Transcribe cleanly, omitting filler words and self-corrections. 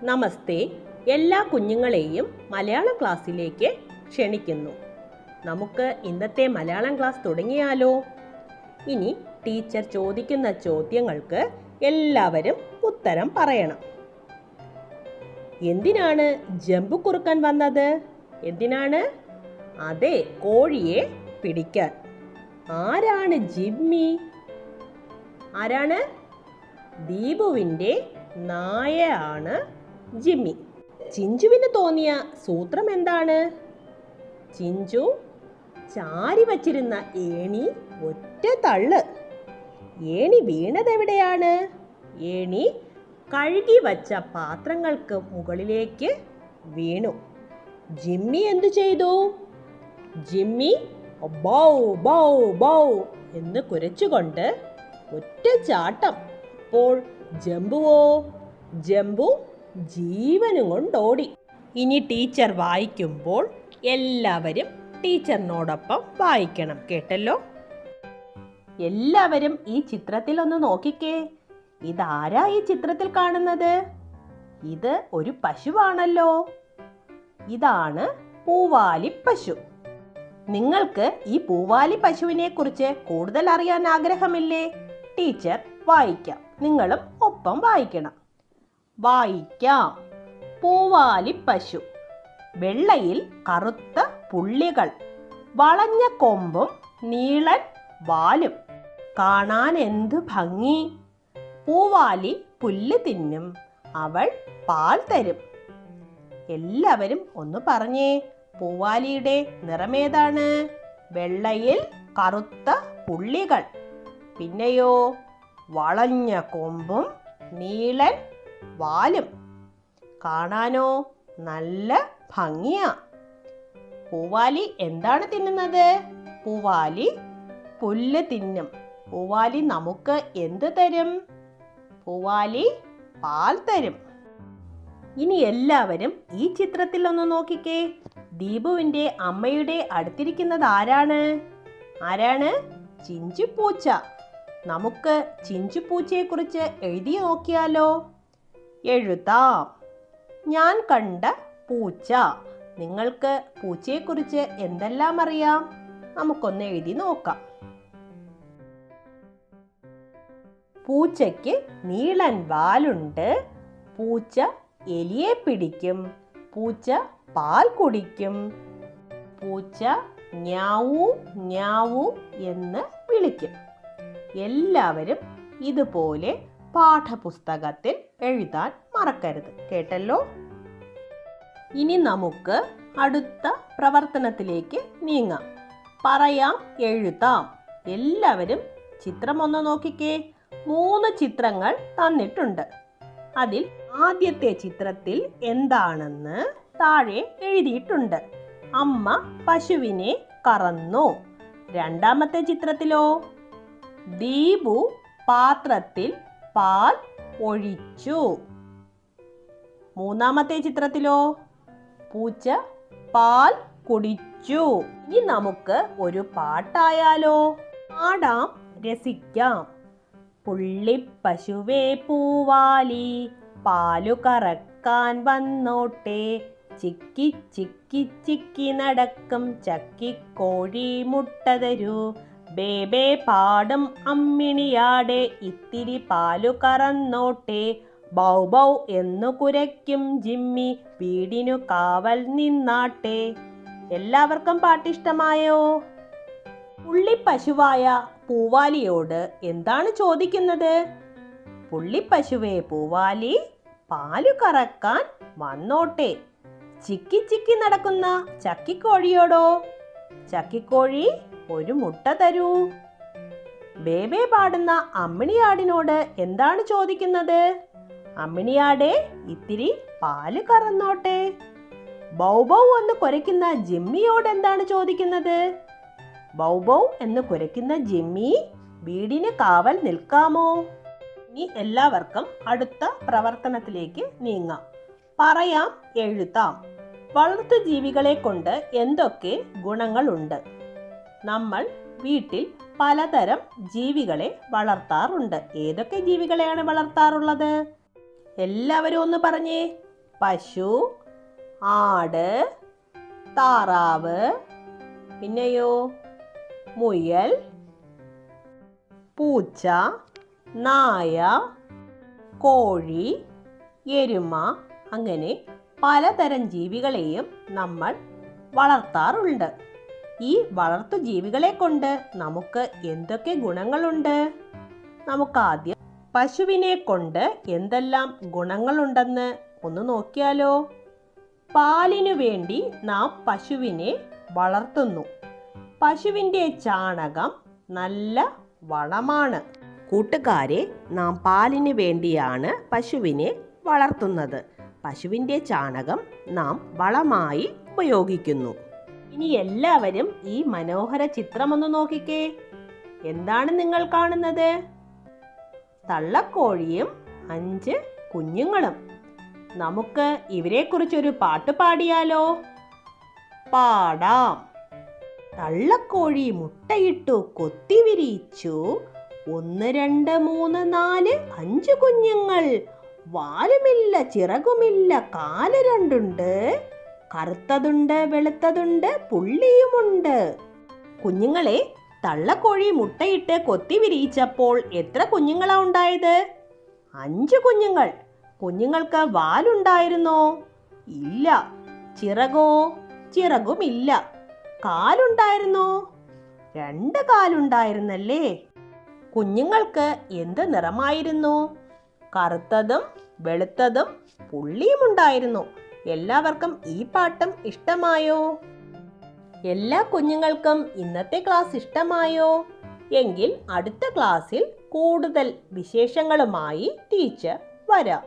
നമസ്തേ, എല്ലാ കുഞ്ഞുങ്ങളെയും മലയാളം ക്ലാസ്സിലേക്ക് ക്ഷണിക്കുന്നു. നമുക്ക് ഇന്നത്തെ മലയാളം ക്ലാസ് തുടങ്ങിയാലോ? ഇനി ടീച്ചർ ചോദിക്കുന്ന ചോദ്യങ്ങൾക്ക് എല്ലാവരും ഉത്തരം പറയണം. എന്തിനാണ് ജമ്പുകുറുക്കൻ വന്നത്? എന്തിനാണ്? അതെ, കോഴിയെ പിടിക്കാൻ. ആരാണ് ജിമ്മി? ആരാണ്? ദീപുവിൻ്റെ നായയാണ് ജിമ്മി. ചിഞ്ചുവിന് തോന്നിയ സൂത്രം എന്താണ്? ചിഞ്ചു ചാരി വച്ചിരുന്ന ഏണി ഒറ്റ തള്ള്. ഏണി വീണതെവിടെയാണ്? ഏണി കഴുകി വച്ച പാത്രങ്ങൾക്ക് മുകളിലേക്ക് വീണു. ജിമ്മി എന്തു ചെയ്തു? ജിമ്മി ബൗ ബൗ ബൗ എന്ന് കുരച്ചുകൊണ്ട് ഒറ്റ ചാട്ടം. അപ്പോൾ ജംബുവോ? ജംബു ജീവനും കൊണ്ടോടി. ഇനി ടീച്ചർ വായിക്കുമ്പോൾ എല്ലാവരും ടീച്ചറിനോടൊപ്പം വായിക്കണം. കേട്ടല്ലോ? എല്ലാവരും ഈ ചിത്രത്തിൽ ഒന്ന് നോക്കിക്കേ. ഇതാരാ ഈ ചിത്രത്തിൽ കാണുന്നത്? ഇത് ഒരു പശുവാണല്ലോ. ഇതാണ് പൂവാലി പശു. നിങ്ങൾക്ക് ഈ പൂവാലി പശുവിനെ കുറിച്ച് കൂടുതൽ അറിയാൻ ആഗ്രഹമില്ലേ? ടീച്ചർ വായിക്കാം, നിങ്ങളും ഒപ്പം വായിക്കണം. വായിക്കാം. പൂവാലി പശു, വെള്ളയിൽ കറുത്ത പുള്ളികൾ, വളഞ്ഞ കൊമ്പും നീളൻ വാലും, കാണാൻ എന്തു ഭംഗി. പൂവാലി പുല്ല് തിന്നും, അവൾ പാൽ തരും. എല്ലാവരും ഒന്ന് പറഞ്ഞേ, പൂവാലിയുടെ നിറമേതാണ്? വെള്ളയിൽ കറുത്ത പുള്ളികൾ. പിന്നെയോ? വളഞ്ഞ കൊമ്പും നീളൻ വാലും. കാണാനോ നല്ല ഭംഗിയാ. പൂവാലി എന്താണ് തിന്നുന്നത്? പൂവാലി പുല്ല് തിന്നും. പൂവാലി നമുക്ക് എന്ത് തരും? പൂവാലി പാൽ തരും. ഇനി എല്ലാവരും ഈ ചിത്രത്തിൽ ഒന്ന് നോക്കിക്കേ. ദീപുവിൻ്റെ അമ്മയുടെ അടുത്തിരിക്കുന്നത് ആരാണ്? ആരാണ്? ചിഞ്ചുപൂച്ച. നമുക്ക് ചിഞ്ചുപൂച്ചയെക്കുറിച്ച് എഴുതി നോക്കിയാലോ? എഴുതാം. ഞാൻ കണ്ട പൂച്ച. നിങ്ങൾക്ക് പൂച്ചയെക്കുറിച്ച് എന്തെല്ലാം അറിയാം? നമുക്കൊന്ന് എഴുതി നോക്കാം. പൂച്ചയ്ക്ക് നീളൻ വാലുണ്ട്. പൂച്ച എലിയെ പിടിക്കും. പൂച്ച പാൽ കുടിക്കും. പൂച്ച ഞാവൂ ഞാവൂ എന്ന് വിളിക്കും. എല്ലാവരും ഇതുപോലെ പാഠപുസ്തകത്തിൽ എഴുതാൻ മറക്കരുത്. കേട്ടല്ലോ? ഇനി നമുക്ക് അടുത്ത പ്രവർത്തനത്തിലേക്ക് നീങ്ങാം. പറയാം, എഴുതാം. എല്ലാവരും ചിത്രം ഒന്ന് നോക്കിക്കേ. 3 ചിത്രങ്ങൾ തന്നിട്ടുണ്ട്. അതിൽ ആദ്യത്തെ ചിത്രത്തിൽ എന്താണെന്ന് താഴെ എഴുതിയിട്ടുണ്ട്. അമ്മ പശുവിനെ കറന്നു. രണ്ടാമത്തെ ചിത്രത്തിലോ? ദീപു പാത്രത്തിൽ പാൽ ഒഴിച്ചു. മൂന്നാമത്തെ ചിത്രത്തിലോ? പൂച്ച പാൽ കുടിച്ചു. ഇനി നമുക്ക് ഒരു പാട്ടായാലോ? പാടാം, രസിക്കാം. പുള്ളിപ്പശുവേ പൂവാലി പാലു കറക്കാൻ വന്നോട്ടെ. ചിക്കി ചിക്കി ചിക്കി നടക്കും ചക്കിക്കോഴി മുട്ട തരൂ. ബേബേ പാടും അമ്മിണിയാടെ ഇത്തിരി പാലു കറന്നോട്ടെ. ബൗ ബൗ എന്നു കുരയ്ക്കും ജിമ്മി വീടിനു കാവൽ നിന്നാട്ടെ. എല്ലാവർക്കും പാട്ടിഷ്ടമായോ? പുള്ളിപ്പശുവായ പൂവാലിയോട് എന്താണ് ചോദിക്കുന്നത്? പുള്ളിപ്പശുവേ പൂവാലി പാലു കറക്കാൻ വന്നോട്ടെ. ചിക്കി ചിക്കി നടക്കുന്ന ചക്കിക്കോഴിയോടോ? ചക്കിക്കോഴി ഒരു മുട്ട തരൂ. ബേബേ പാടുന്ന അമ്മിണിയാടിനോട് എന്താണ് ചോദിക്കുന്നത്? അമ്മിണിയാടെ ഇത്തിരി പാല് കറന്നോട്ടെ. ബൗ ബൗ എന്ന് കുരയ്ക്കുന്ന ജിമ്മിയോട് എന്താണ് ചോദിക്കുന്നത്? ബൗ ബൗ എന്ന് കുരയ്ക്കുന്ന ജിമ്മി വീടിന് കാവൽ നിൽക്കാമോ? ഇനി എല്ലാവർക്കും അടുത്ത പ്രവർത്തനത്തിലേക്ക് നീങ്ങാം. പറയാം, എഴുതാം. വളർത്തു ജീവികളെ കൊണ്ട് എന്തൊക്കെ ഗുണങ്ങളുണ്ട്? നമ്മൾ വീട്ടിൽ പലതരം ജീവികളെ വളർത്താറുണ്ട്. ഏതൊക്കെ ജീവികളെയാണ് വളർത്താറുള്ളത്? എല്ലാവരും ഒന്ന് പറഞ്ഞേ. പശു, ആട്, താറാവ്, പിന്നെയോ മുയൽ, പൂച്ച, നായ, കോഴി, എരുമ, അങ്ങനെ പലതരം ജീവികളെയും നമ്മൾ വളർത്താറുണ്ട്. ഈ വളർത്തു ജീവികളെ കൊണ്ട് നമുക്ക് എന്തൊക്കെ ഗുണങ്ങളുണ്ട്? നമുക്കാദ്യം പശുവിനെ കൊണ്ട് എന്തെല്ലാം ഗുണങ്ങളുണ്ടെന്ന് ഒന്ന് നോക്കിയാലോ? പാലിനു വേണ്ടി നാം പശുവിനെ വളർത്തുന്നു. പശുവിൻ്റെ ചാണകം നല്ല വളമാണ്. കൂട്ടുകാരെ, നാം പാലിന് വേണ്ടിയാണ് പശുവിനെ വളർത്തുന്നത്. പശുവിൻ്റെ ചാണകം നാം വളമായി ഉപയോഗിക്കുന്നു. ഇനി എല്ലാവരും ഈ മനോഹര ചിത്രമൊന്ന് നോക്കിക്കേ. എന്താണ് നിങ്ങൾ കാണുന്നത്? തള്ളക്കോഴിയും 5 കുഞ്ഞുങ്ങളും. നമുക്ക് ഇവരെക്കുറിച്ചൊരു പാട്ട് പാടിയാലോ? പാടാം. തള്ളക്കോഴി മുട്ടയിട്ടു കൊത്തി വിരിയിച്ചു, 1 2 3 4 5 കുഞ്ഞുങ്ങൾ. വാലുമില്ല, ചിറകുമില്ല, കാല് രണ്ടുണ്ട്, കറുത്തതുണ്ട്, വെളുത്തതുണ്ട്, പുള്ളിയുമുണ്ട്. കുഞ്ഞുങ്ങളെ, തള്ളക്കോഴി മുട്ടയിട്ട് കൊത്തി വിരിയിച്ചപ്പോൾ എത്ര കുഞ്ഞുങ്ങളാ ഉണ്ടായത്? 5 കുഞ്ഞുങ്ങൾ. കുഞ്ഞുങ്ങൾക്ക് വാലുണ്ടായിരുന്നോ? ഇല്ല. ചിറകോ? ചിറകുമില്ല. കാലുണ്ടായിരുന്നോ? 2 കാലുണ്ടായിരുന്നല്ലേ? കുഞ്ഞുങ്ങൾക്ക് എന്ത് നിറമായിരുന്നു? കറുത്തതും വെളുത്തതും പുള്ളിയുമുണ്ടായിരുന്നു. എല്ലാവർക്കും ഈ പാട്ടും ഇഷ്ടമായോ? എല്ലാ കുഞ്ഞുങ്ങൾക്കും ഇന്നത്തെ ക്ലാസ് ഇഷ്ടമായോ? എങ്കിൽ അടുത്ത ക്ലാസ്സിൽ കൂടുതൽ വിശേഷങ്ങളുമായി ടീച്ചർ വരാം.